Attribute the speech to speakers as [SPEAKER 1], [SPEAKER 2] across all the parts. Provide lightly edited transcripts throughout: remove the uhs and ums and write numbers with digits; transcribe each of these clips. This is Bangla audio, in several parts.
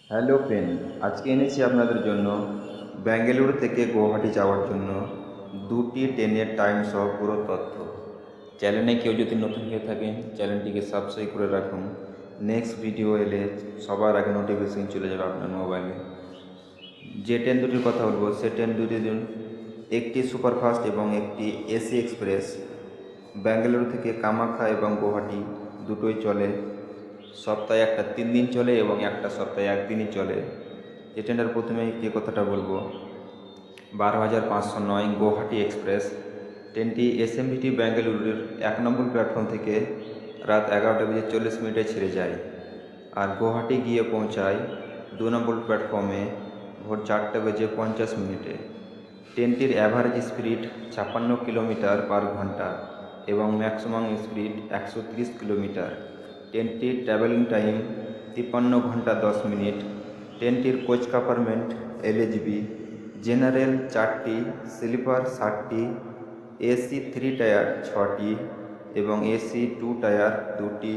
[SPEAKER 1] হ্যালো ফ্রেন্ড, আজকে এনেছি আপনাদের জন্য বেঙ্গালুরু থেকে গুয়াহাটি যাওয়ার জন্য দুটি ট্রেনের টাইম সহ পুরো তথ্য। চ্যানেলে কেউ যদি নতুন হয়ে থাকেন চ্যানেলটিকে সাবস্ক্রাইব করে রাখুন। নেক্সট ভিডিও এলে সবার আগে নোটিফিকেশন চলে যাবে আপনার মোবাইলে। যে ট্রেন দুটির কথা বলবো সে ট্রেন দুটি দিন একটি সুপারফাস্ট এবং একটি এসি এক্সপ্রেস বেঙ্গালুরু থেকে কামাখ্যা এবং গুয়াহাটি দুটোই চলে। সপ্তাহে একটা 3 দিন চলে এবং একটা সপ্তাহে একদিনই চলে। যে ট্রেনটার প্রথমে যে কথাটা বলবো 12,509 গুয়াহাটি এক্সপ্রেস। ট্রেনটি এসএমভিটি বেঙ্গালুরুর 1 নম্বর প্ল্যাটফর্ম থেকে রাত 11টা বেজে 40 মিনিটে ছেড়ে যায় আর গুয়াহাটি গিয়ে পৌঁছায় 2 নম্বর প্ল্যাটফর্মে ভোর 4টা বেজে 50 মিনিটে। ট্রেনটির অ্যাভারেজ স্পিড 56 কিলোমিটার/ঘন্টা এবং ম্যাক্সিমাম স্পিড 130 কিলোমিটার। ট্রেনটির ট্রাভেলিং টাইম 53 ঘন্টা 10 মিনিট। ট্রেনটির কোচ কম্পার্টমেন্ট এলএইচবি, জেনারেল 4টি, স্লিপার 7টি, এসি 3 টায়ার 6টি এবং এসি 2 টায়ার 2টি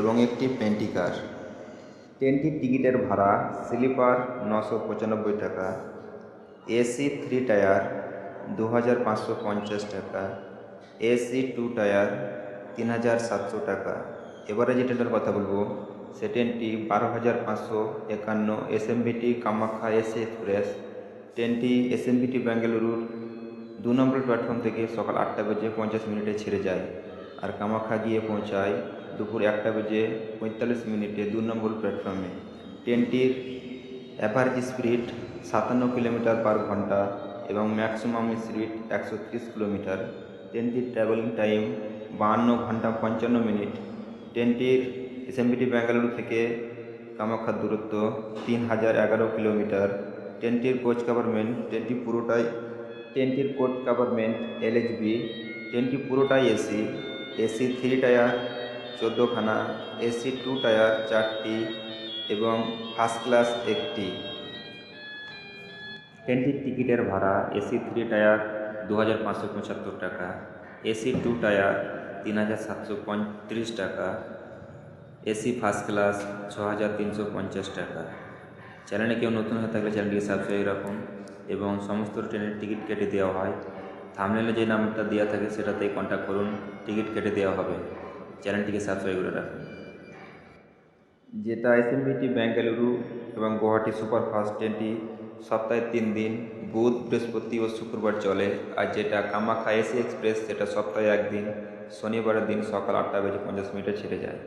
[SPEAKER 1] এবং একটি পেন্টিকার। ট্রেনটির টিকিটের ভাড়া স্লিপার 995 টাকা, এসি 3 টায়ার 2,550 টাকা, এসি 2 টায়ার 3,700 টাকা। এবারে যে ট্রেনটার কথা বলবো সে ট্রেনটি 12,551 এসএমভিটি কামাখ্যা এসি এক্সপ্রেস। ট্রেনটি এসএমভিটি বেঙ্গালুরুর 2 নম্বর প্ল্যাটফর্ম থেকে সকাল 8টা বেজে 50 মিনিটে ছেড়ে যায় আর কামাখ্যা গিয়ে পৌঁছায় দুপুর 1টা বেজে 45 মিনিটে 2 নম্বর প্ল্যাটফর্মে। ট্রেনটির অ্যাভারেজ স্পিড 57 কিলোমিটার/ঘন্টা এবং ম্যাক্সিমাম স্পিড 130 কিলোমিটার। ট্রেনটির ট্রাভেলিং টাইম 52 ঘন্টা 55 মিনিট। ট্রেনটির এসএমভিটি বেঙ্গালুরু থেকে কামাখ্যার দূরত্ব 3011 কিলোমিটার। ট্রেনটির কোচ কম্পার্টমেন্ট এলএইচবি। ট্রেনটি পুরোটাই এসি, এসি 3 টায়ার 14খানা, এসি 2 টায়ার 4টি এবং ফার্স্ট ক্লাস 1টি। ট্রেনটির টিকিটের ভাড়া এসি 3 টায়ার 2,575 টাকা, এসি 2 টায়ার 3,735 টাকা, এসি ফার্স্ট ক্লাস 6,350 টাকা। চ্যানেলে কেউ নতুন হয়ে থাকলে চ্যানেলটিকে সাবস্ক্রাইব রাখুন এবং সমস্ত ট্রেনের টিকিট কেটে দেওয়া হয়। থাম্বনেলে যে নাম্বারটা দেওয়া থাকে সেটাতেই কন্ট্যাক্ট করুন, টিকিট কেটে দেওয়া হবে। চ্যানেলটিকে সাবস্ক্রাইব করে রাখুন। যেটা এসএমভিটি বেঙ্গালুরু এবং গুয়াহাটি সুপারফাস্ট ট্রেনটি সপ্তাহে 3 দিন বুধ, বৃহস্পতি ও শুক্রবার চলে। আর যেটা কামাখ্যা এসি এক্সপ্রেস সেটা সপ্তাহে একদিন শনিবারের দিন সকাল 8টা বেজে 50 মিনিটে ছেড়ে যায়।